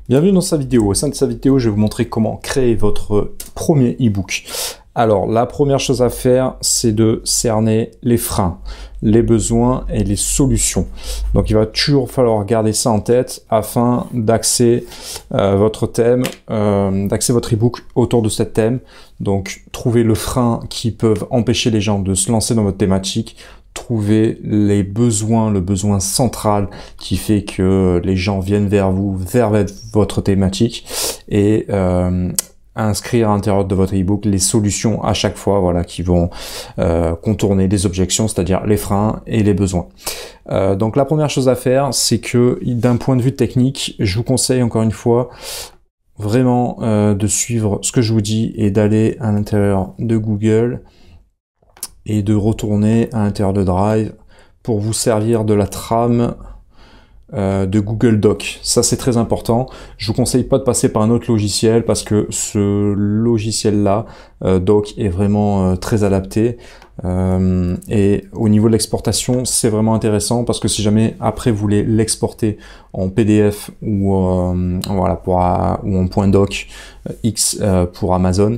Bienvenue dans cette vidéo. Au sein de cette vidéo, je vais vous montrer comment créer votre premier e-book. Alors, la première chose à faire, c'est de cerner les freins, les besoins et les solutions. Donc, il va toujours falloir garder ça en tête afin d'axer votre thème, d'axer votre e-book autour de ce thème. Donc, trouver le frein qui peuvent empêcher les gens de se lancer dans votre thématique. Trouver les besoins, le besoin central qui fait que les gens viennent vers vous, vers votre thématique et inscrire à l'intérieur de votre e-book les solutions à chaque fois, voilà, qui vont contourner les objections, c'est-à-dire les freins et les besoins. Donc la première chose à faire, c'est que d'un point de vue technique, je vous conseille encore une fois vraiment de suivre ce que je vous dis et d'aller à l'intérieur de Google et de retourner à l'intérieur de Drive pour vous servir de la trame de Google Doc. Ça, c'est très important. Je vous conseille pas de passer par un autre logiciel parce que ce logiciel-là, Doc, est vraiment très adapté. Et au niveau de l'exportation, c'est vraiment intéressant parce que si jamais après vous voulez l'exporter en PDF ou voilà ou en point doc X pour Amazon,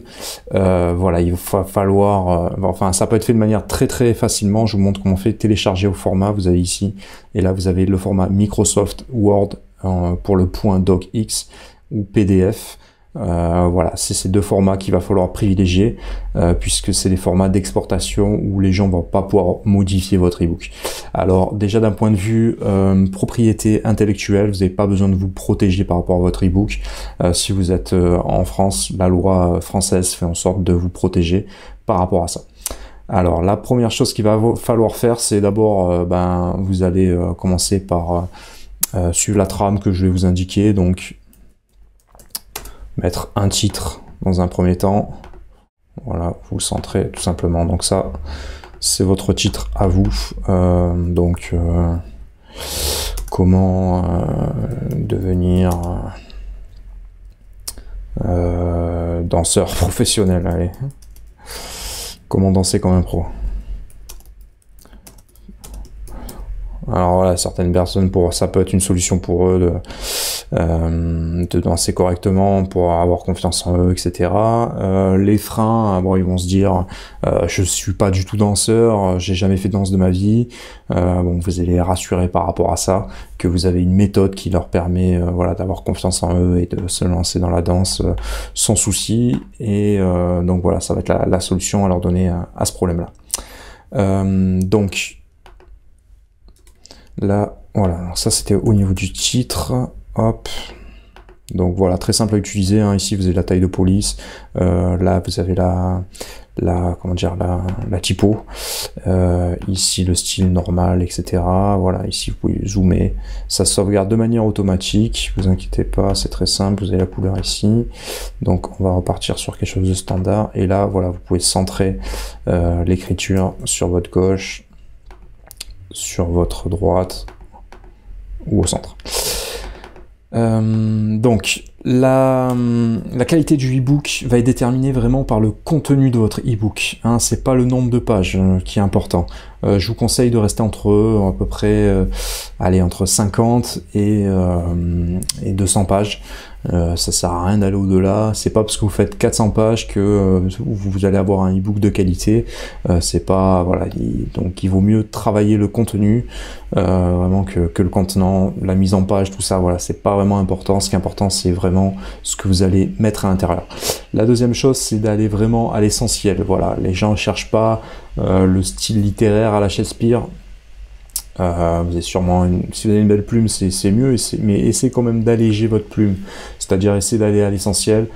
voilà, il va falloir enfin ça peut être fait de manière très facilement. Je vous montre comment on fait télécharger au format. Vous avez ici et là vous avez le format Microsoft Word pour le point doc X ou PDF. Voilà, c'est ces deux formats qu'il va falloir privilégier puisque c'est des formats d'exportation où les gens vont pas pouvoir modifier votre ebook. Alors déjà d'un point de vue propriété intellectuelle, vous n'avez pas besoin de vous protéger par rapport à votre ebook. Si vous êtes en France, la loi française fait en sorte de vous protéger par rapport à ça. Alors la première chose qu'il va falloir faire, c'est d'abord vous allez commencer par suivre la trame que je vais vous indiquer. Donc mettre un titre dans un premier temps, voilà, vous le centrez tout simplement. Donc ça, c'est votre titre à vous. Comment devenir danseur professionnel, allez. Comment danser comme un pro. Alors voilà, certaines personnes, ça peut être une solution pour eux de danser correctement, pour avoir confiance en eux, etc. Les freins, bon, ils vont se dire je suis pas du tout danseur, j'ai jamais fait de danse de ma vie. Bon, vous allez les rassurer par rapport à ça, que vous avez une méthode qui leur permet voilà, d'avoir confiance en eux et de se lancer dans la danse sans souci. Et donc voilà, ça va être la solution à leur donner à ce problème-là. Donc là, voilà, alors ça c'était au niveau du titre. Hop. Donc voilà, très simple à utiliser. Hein. Ici vous avez la taille de police. Là vous avez la typo. Ici le style normal, etc. Voilà, ici vous pouvez zoomer. Ça sauvegarde de manière automatique. Vous inquiétez pas, c'est très simple. Vous avez la couleur ici. Donc on va repartir sur quelque chose de standard. Et là, voilà, vous pouvez centrer l'écriture sur votre gauche, sur votre droite ou au centre. Donc la qualité du e-book va être déterminée vraiment par le contenu de votre e-book. Hein, c'est pas le nombre de pages qui est important. Je vous conseille de rester entre à peu près entre 50 et 200 pages. Ça sert à rien d'aller au-delà. C'est pas parce que vous faites 400 pages que vous allez avoir un e-book de qualité. C'est pas voilà. Donc il vaut mieux travailler le contenu vraiment que le contenant, la mise en page, tout ça. Voilà, c'est pas vraiment important. Ce qui est important, c'est vraiment ce que vous allez mettre à l'intérieur. La deuxième chose, c'est d'aller vraiment à l'essentiel. Voilà, les gens ne cherchent pas le style littéraire à la Shakespeare. Vous avez sûrement si vous avez une belle plume, c'est mieux, mais essayez quand même d'alléger votre plume, c'est-à-dire essayez d'aller à l'essentiel.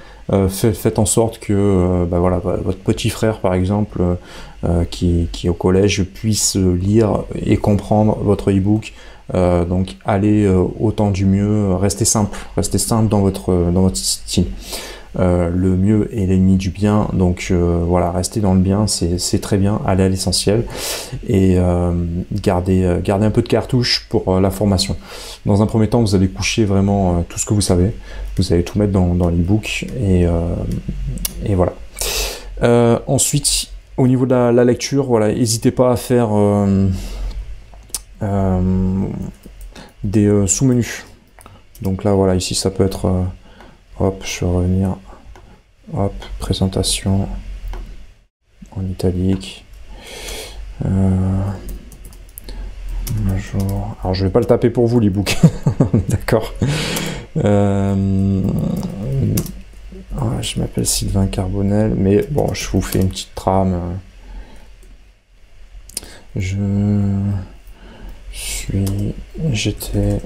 Faites en sorte que voilà, votre petit frère par exemple qui est au collège puisse lire et comprendre votre e-book. Donc allez autant du mieux, restez simple dans votre style. Le mieux est l'ennemi du bien, donc voilà, restez dans le bien, c'est très bien, allez à l'essentiel et gardez un peu de cartouche pour la formation. Dans un premier temps, vous allez coucher vraiment tout ce que vous savez, vous allez tout mettre dans l'e-book et voilà. Ensuite, au niveau de la lecture, voilà, n'hésitez pas à faire des sous-menus. Donc là, voilà, ici, ça peut être... hop, je vais revenir. Hop, présentation en italique. Un jour... Alors, je vais pas le taper pour vous, l'ebook. D'accord. Je m'appelle Sylvain Carbonel, mais bon, je vous fais une petite trame. J'étais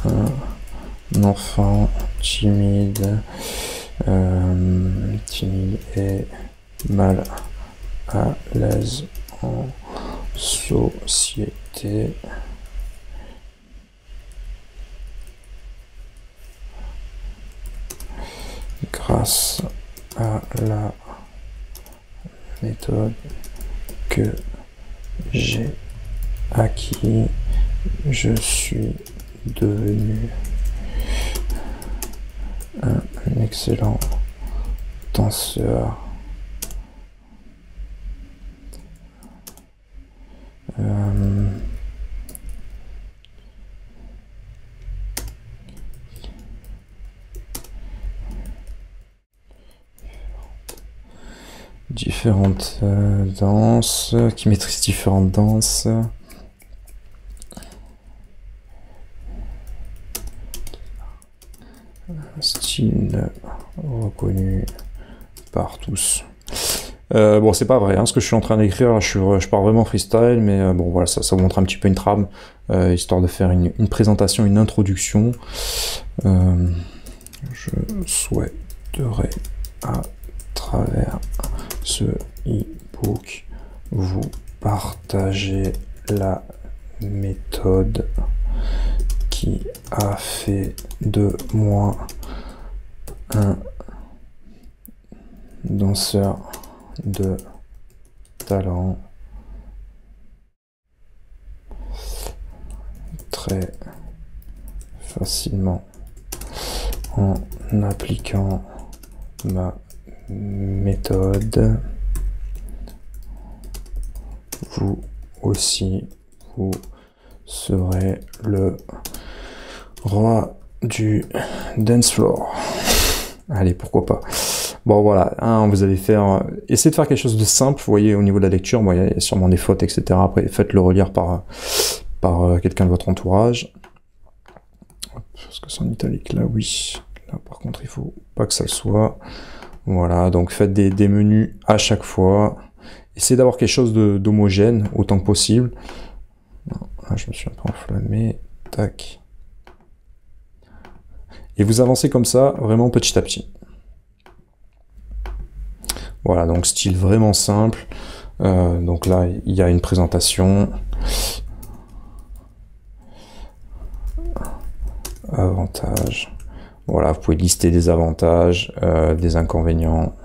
un enfant timide, et mal à l'aise en société. Grâce à la méthode que j'ai acquis, je suis devenu un excellent danseur. Différentes danses, qui maîtrisent différentes danses. Style reconnu par tous. Bon, c'est pas vrai, hein, ce que je suis en train d'écrire, là, je pars vraiment freestyle, mais bon, voilà, ça vous montre un petit peu une trame, histoire de faire une présentation, une introduction. Je souhaiterais, à travers ce e-book, vous partager la méthode qui a fait de moi un danseur de talent très facilement en appliquant ma méthode. Vous aussi, vous serez le roi du dance floor. Allez, pourquoi pas. Bon, voilà, hein, vous allez faire... essayez de faire quelque chose de simple, vous voyez, au niveau de la lecture, bon, il y a sûrement des fautes, etc. Après, faites-le relire par quelqu'un de votre entourage. Parce que c'est en italique, là, oui. Là, par contre, il faut pas que ça le soit. Voilà, donc faites des menus à chaque fois. Essayez d'avoir quelque chose d'homogène, autant que possible. Ah, je me suis un peu enflammé. Tac. Et vous avancez comme ça, vraiment petit à petit. Voilà, donc style vraiment simple. Donc là, il y a une présentation. Avantages. Voilà, vous pouvez lister des avantages, des inconvénients.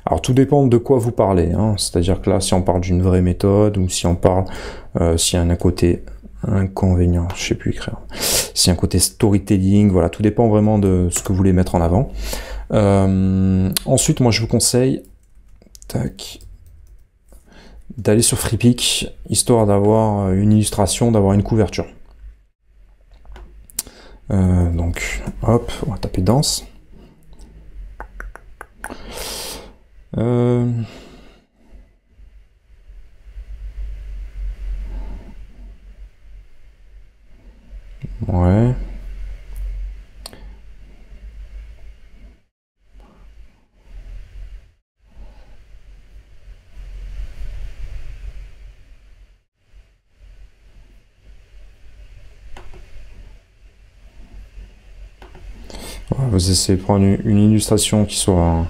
Alors tout dépend de quoi vous parlez, hein. C'est-à-dire que là, si on parle d'une vraie méthode, ou si on parle, s'il y a un côté inconvénient, je sais plus écrire, s'il y a un côté storytelling, voilà, tout dépend vraiment de ce que vous voulez mettre en avant. Ensuite, moi je vous conseille, tac, d'aller sur Freepik, histoire d'avoir une illustration, d'avoir une couverture. Donc, hop, on va taper danse. Ouais. Voilà, vous essayez de prendre une illustration qui soit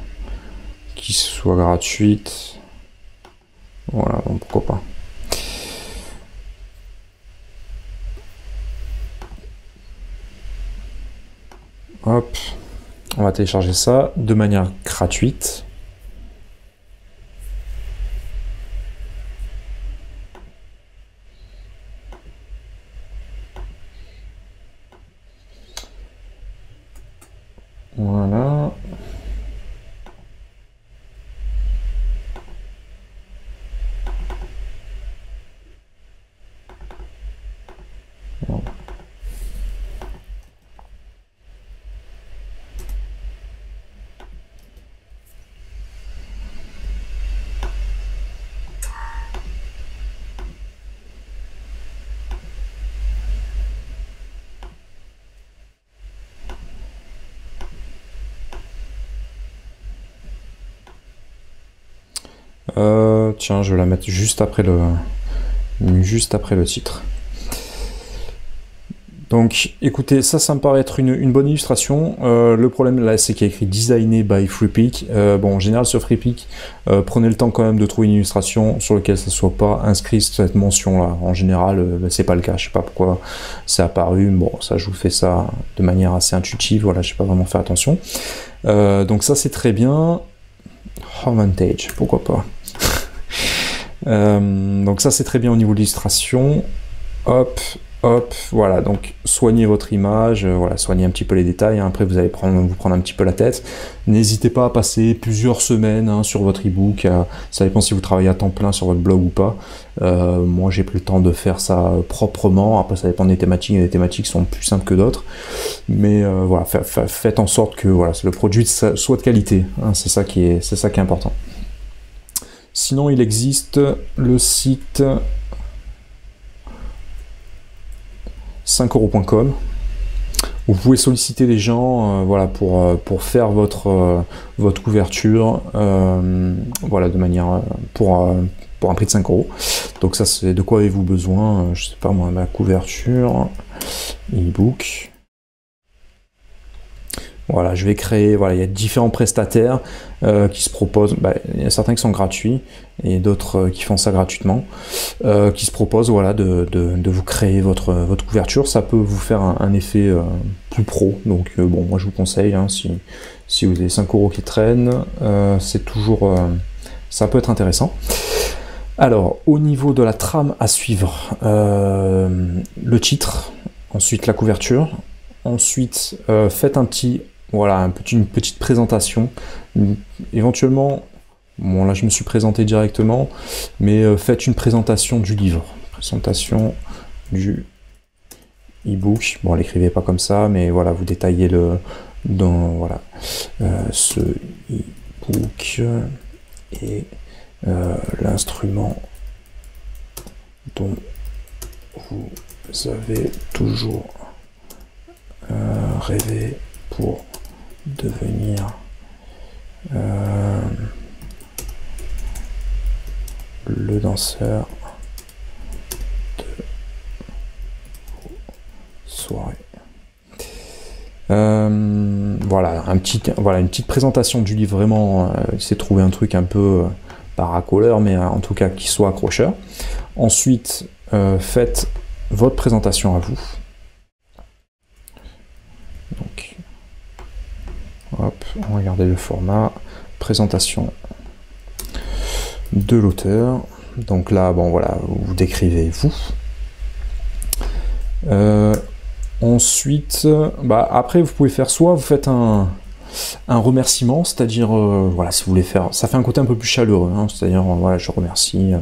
gratuite. Voilà, donc pourquoi pas. Hop, on va télécharger ça de manière gratuite. Voilà. Tiens, je vais la mettre juste après le titre. Donc, écoutez, ça me paraît être une bonne illustration. Le problème là, c'est qu'il y a écrit Designé by Freepik. Bon, en général, sur Freepik, prenez le temps quand même de trouver une illustration sur laquelle ça ne soit pas inscrit cette mention-là. En général, c'est pas le cas. Je sais pas pourquoi c'est apparu. Bon, ça, je vous fais ça de manière assez intuitive. Voilà, je n'ai pas vraiment fait attention. Donc ça, c'est très bien. Oh, vintage, pourquoi pas. Donc ça, c'est très bien au niveau de l'illustration. Hop. Hop, voilà, donc soignez votre image, voilà, soignez un petit peu les détails, hein. Après vous allez vous prendre un petit peu la tête. N'hésitez pas à passer plusieurs semaines, hein, sur votre ebook, ça dépend si vous travaillez à temps plein sur votre blog ou pas. Moi j'ai pris le temps de faire ça proprement, après ça dépend des thématiques, et les thématiques sont plus simples que d'autres. Mais voilà, faites en sorte que voilà, le produit soit de qualité, hein, c'est ça qui est important. Sinon il existe le site 5euros.com. Vous pouvez solliciter des gens, voilà, pour faire votre couverture, voilà, de manière pour un prix de 5 euros. Donc ça, c'est de quoi avez-vous besoin? Je sais pas moi, ma couverture, ebook. Voilà, je vais créer, voilà, il y a différents prestataires qui se proposent, il y a certains qui sont gratuits et d'autres qui font ça gratuitement, qui se proposent, voilà, de vous créer votre couverture. Ça peut vous faire un effet plus pro, donc bon, moi je vous conseille, hein, si vous avez 5 euros qui traînent, c'est toujours, ça peut être intéressant. Alors, au niveau de la trame à suivre, le titre, ensuite la couverture, ensuite faites voilà, une petite présentation. Éventuellement, bon là je me suis présenté directement, mais faites une présentation du livre, présentation du e-book. Bon, l'écrivez pas comme ça, mais voilà, vous détaillez voilà, ce e-book et l'instrument dont vous avez toujours rêvé pour devenir le danseur de vos soirées. Voilà, une petite présentation du livre, vraiment, c'est trouver un truc un peu paracoleur, mais en tout cas qui soit accrocheur. Ensuite, faites votre présentation à vous. Donc, hop, regardez le format, présentation de l'auteur. Donc là, bon voilà, vous décrivez vous. Ensuite, après vous pouvez faire soit vous faites un remerciement, c'est-à-dire voilà, si vous voulez faire, ça fait un côté un peu plus chaleureux, hein, c'est-à-dire voilà, je remercie.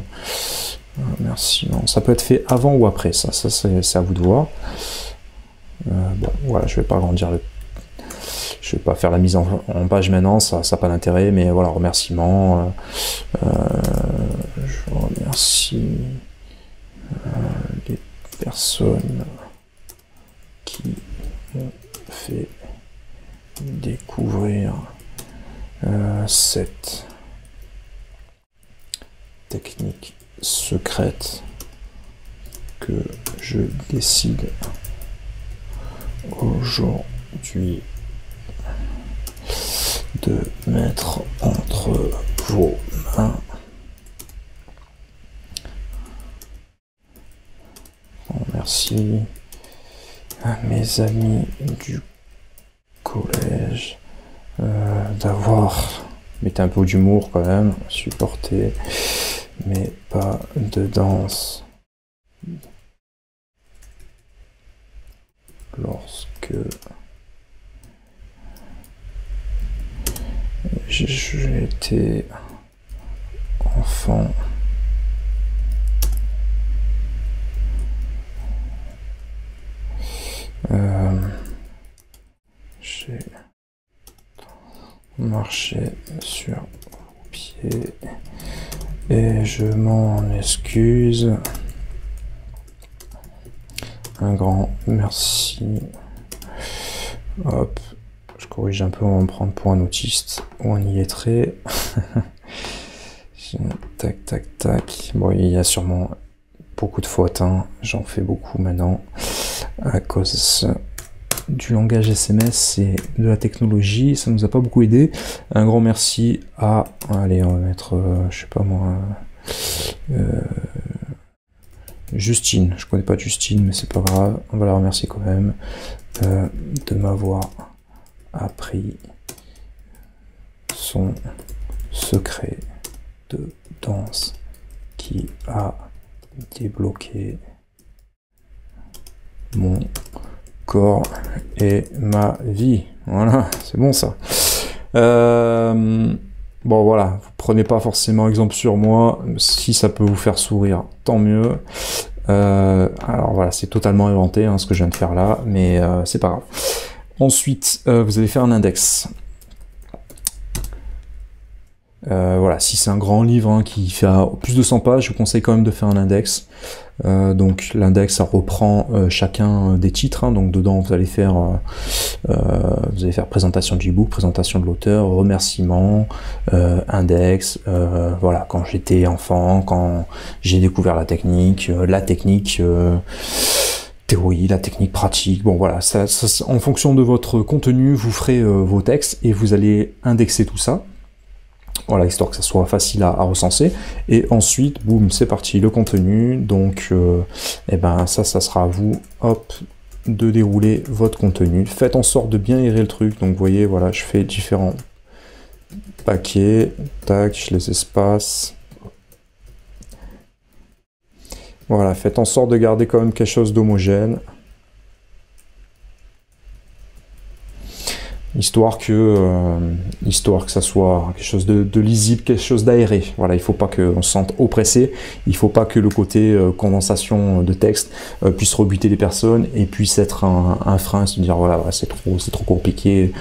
Remerciement, ça peut être fait avant ou après, ça c'est à vous de voir. Bon, voilà, je vais pas agrandir je vais pas faire la mise en page maintenant, ça n'a pas d'intérêt, mais voilà, remerciement. Je remercie les personnes qui m'ont fait découvrir cette technique secrète que je décide aujourd'hui de mettre entre vos mains. Bon, merci à mes amis du collège d'avoir, mettez un peu d'humour quand même, supporté mes pas de danse lorsque j'étais enfant. J'ai marché sur vos pieds et je m'en excuse. Un grand merci. Hop, je corrige un peu, on va me prendre pour un autiste ou un illettré. Tac, tac, tac. Bon, il y a sûrement beaucoup de fautes, hein. J'en fais beaucoup maintenant à cause du langage SMS et de la technologie. Ça nous a pas beaucoup aidé. Un grand merci à... Allez, on va mettre, je sais pas moi... Justine. Je connais pas Justine, mais c'est pas grave. On va la remercier quand même de m'avoir appris son secret de danse qui a débloqué mon corps et ma vie. Voilà, c'est bon ça. Bon voilà, vous prenez pas forcément exemple sur moi. Si ça peut vous faire sourire, tant mieux. Alors voilà, c'est totalement inventé hein, ce que je viens de faire là, mais c'est pas grave. Ensuite, vous allez faire un index. Voilà, si c'est un grand livre hein, qui fait plus de 100 pages, je vous conseille quand même de faire un index. Donc l'index, ça reprend chacun des titres. Hein, donc dedans, vous allez faire présentation du e-book, présentation de l'auteur, remerciements, index. Voilà, quand j'étais enfant, quand j'ai découvert la technique, théorie, la technique pratique. Bon voilà, ça, en fonction de votre contenu, vous ferez vos textes et vous allez indexer tout ça. Voilà, histoire que ça soit facile à recenser. Et ensuite, boum, c'est parti, le contenu. Donc, eh ben, ça sera à vous, hop, de dérouler votre contenu. Faites en sorte de bien aérer le truc. Donc, vous voyez, voilà, je fais différents paquets. Tac, je les espace. Voilà, faites en sorte de garder quand même quelque chose d'homogène. Histoire que ça soit quelque chose de lisible, quelque chose d'aéré. Voilà, il ne faut pas qu'on se sente oppressé, il ne faut pas que le côté condensation de texte puisse rebuter les personnes et puisse être un frein, se dire voilà, c'est trop compliqué,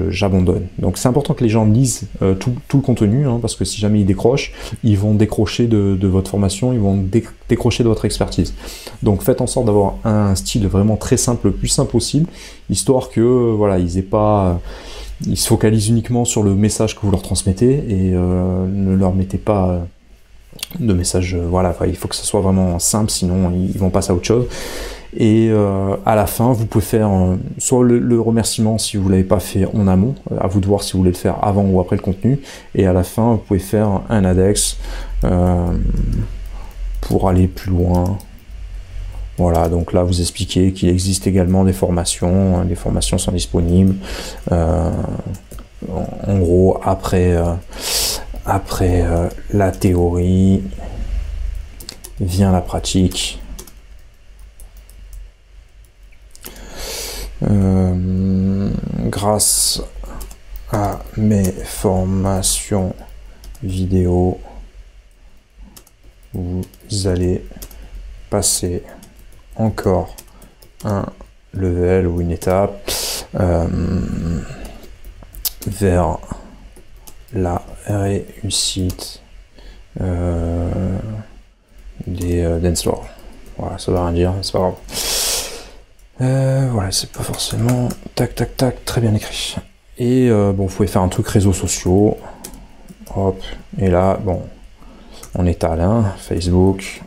j'abandonne. Donc c'est important que les gens lisent tout le contenu, hein, parce que si jamais ils décrochent, ils vont décrocher de votre formation, ils vont décrocher de votre expertise. Donc faites en sorte d'avoir un style vraiment très simple, le plus simple possible, histoire que voilà, ils se focalisent uniquement sur le message que vous leur transmettez et ne leur mettez pas de message. Voilà, il faut que ça soit vraiment simple, sinon ils vont passer à autre chose. Et à la fin, vous pouvez faire soit le remerciement si vous l'avez pas fait en amont, à vous de voir si vous voulez le faire avant ou après le contenu. Et à la fin, vous pouvez faire un index pour aller plus loin. Voilà, donc là, vous expliquez qu'il existe également des formations. Les formations sont disponibles. En gros, après la théorie, vient la pratique. Grâce à mes formations vidéo, vous allez passer encore un level ou une étape vers la réussite des dance floors. Voilà, ça veut rien dire, c'est pas grave. Voilà, c'est pas forcément tac tac tac très bien écrit. Et bon, vous pouvez faire un truc réseaux sociaux. Hop, et là, bon, on étale, hein, Facebook,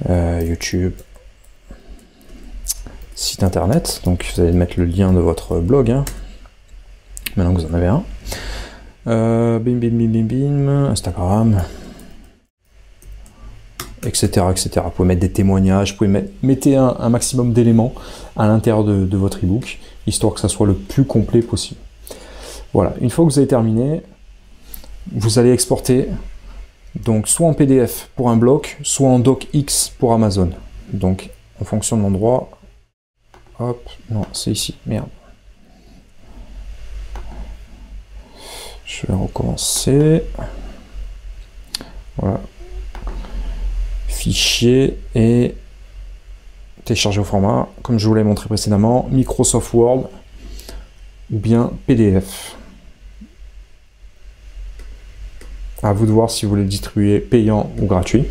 YouTube, site internet. Donc vous allez mettre le lien de votre blog, hein, maintenant que vous en avez un. Bim bim bim bim bim, Instagram, etc., etc. Vous pouvez mettre des témoignages, vous pouvez mettez un maximum d'éléments à l'intérieur de votre ebook, histoire que ça soit le plus complet possible. Voilà, une fois que vous avez terminé, vous allez exporter donc soit en PDF pour un bloc, soit en docx pour Amazon. Donc en fonction de l'endroit, hop, non, c'est ici, merde. Je vais recommencer. Voilà. Fichier et télécharger au format, comme je vous l'ai montré précédemment, Microsoft Word ou bien PDF. À vous de voir si vous voulez le distribuer payant ou gratuit.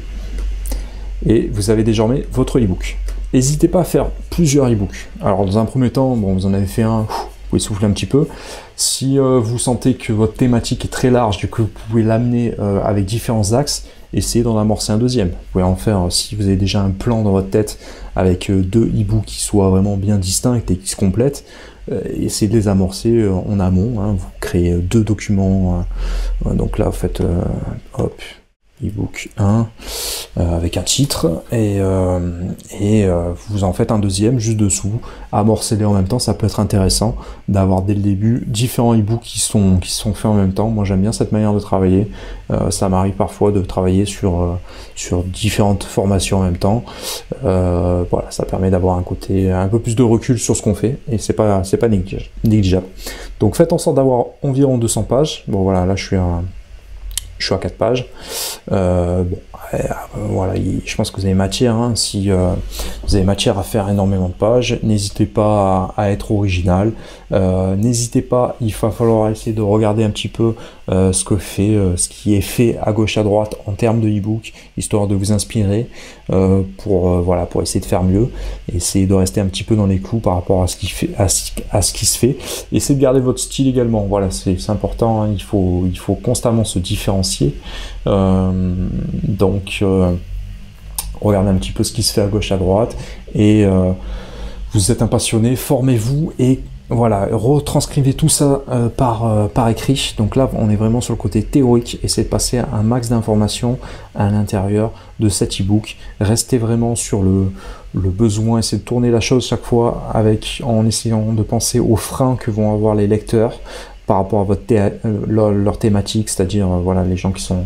Et vous avez désormais votre e-book. N'hésitez pas à faire plusieurs e-books. Alors dans un premier temps, bon, vous en avez fait un, pouvez souffler un petit peu. Si vous sentez que votre thématique est très large et que vous pouvez l'amener avec différents axes, essayez d'en amorcer un deuxième. Vous pouvez en faire, si vous avez déjà un plan dans votre tête avec 2 e-books qui soient vraiment bien distincts et qui se complètent, essayez de les amorcer en amont. Hein. Vous créez 2 documents. Donc là, vous faites hop, e-book 1 avec un titre et vous en faites un deuxième juste dessous, amorcez-les en même temps. Ça peut être intéressant d'avoir dès le début différents e-books qui sont faits en même temps. Moi j'aime bien cette manière de travailler. Ça m'arrive parfois de travailler sur différentes formations en même temps. Voilà, ça permet d'avoir un côté un peu plus de recul sur ce qu'on fait et c'est pas négligeable. Donc faites en sorte d'avoir environ 200 pages. Bon voilà, là je suis à 4 pages. Voilà, je pense que vous avez matière. Hein. Si vous avez matière à faire énormément de pages, n'hésitez pas à être original. N'hésitez pas, il va falloir essayer de regarder un petit peu ce qui est fait à gauche à droite en termes de e-book, histoire de vous inspirer pour essayer de faire mieux. Essayez de rester un petit peu dans les clous par rapport à ce qui se fait. Essayez de garder votre style également. Voilà, c'est important. Hein. Il faut constamment se différencier. Donc regardez un petit peu ce qui se fait à gauche à droite et vous êtes un passionné, formez-vous et voilà, retranscrivez tout ça par écrit. Donc là on est vraiment sur le côté théorique, essayez de passer un max d'informations à l'intérieur de cet e-book. Restez vraiment sur le besoin, essayez de tourner la chose chaque fois en essayant de penser aux freins que vont avoir les lecteurs par rapport à leur thématique, c'est-à-dire voilà, les gens qui sont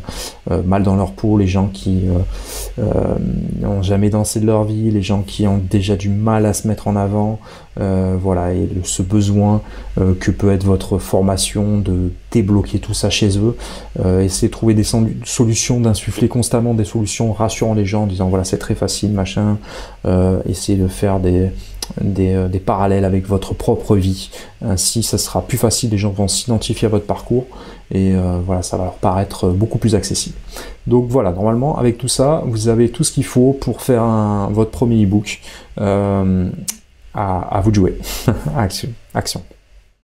mal dans leur peau, les gens qui n'ont jamais dansé de leur vie, les gens qui ont déjà du mal à se mettre en avant, voilà, et ce besoin que peut être votre formation de débloquer tout ça chez eux. Essayez de trouver des solutions, d'insuffler constamment des solutions rassurant les gens en disant voilà, c'est très facile, machin. Essayez de faire des parallèles avec votre propre vie, ainsi ça sera plus facile, les gens vont s'identifier à votre parcours et voilà, ça va leur paraître beaucoup plus accessible. Donc voilà, normalement avec tout ça vous avez tout ce qu'il faut pour faire votre premier e-book. À vous de jouer. Action.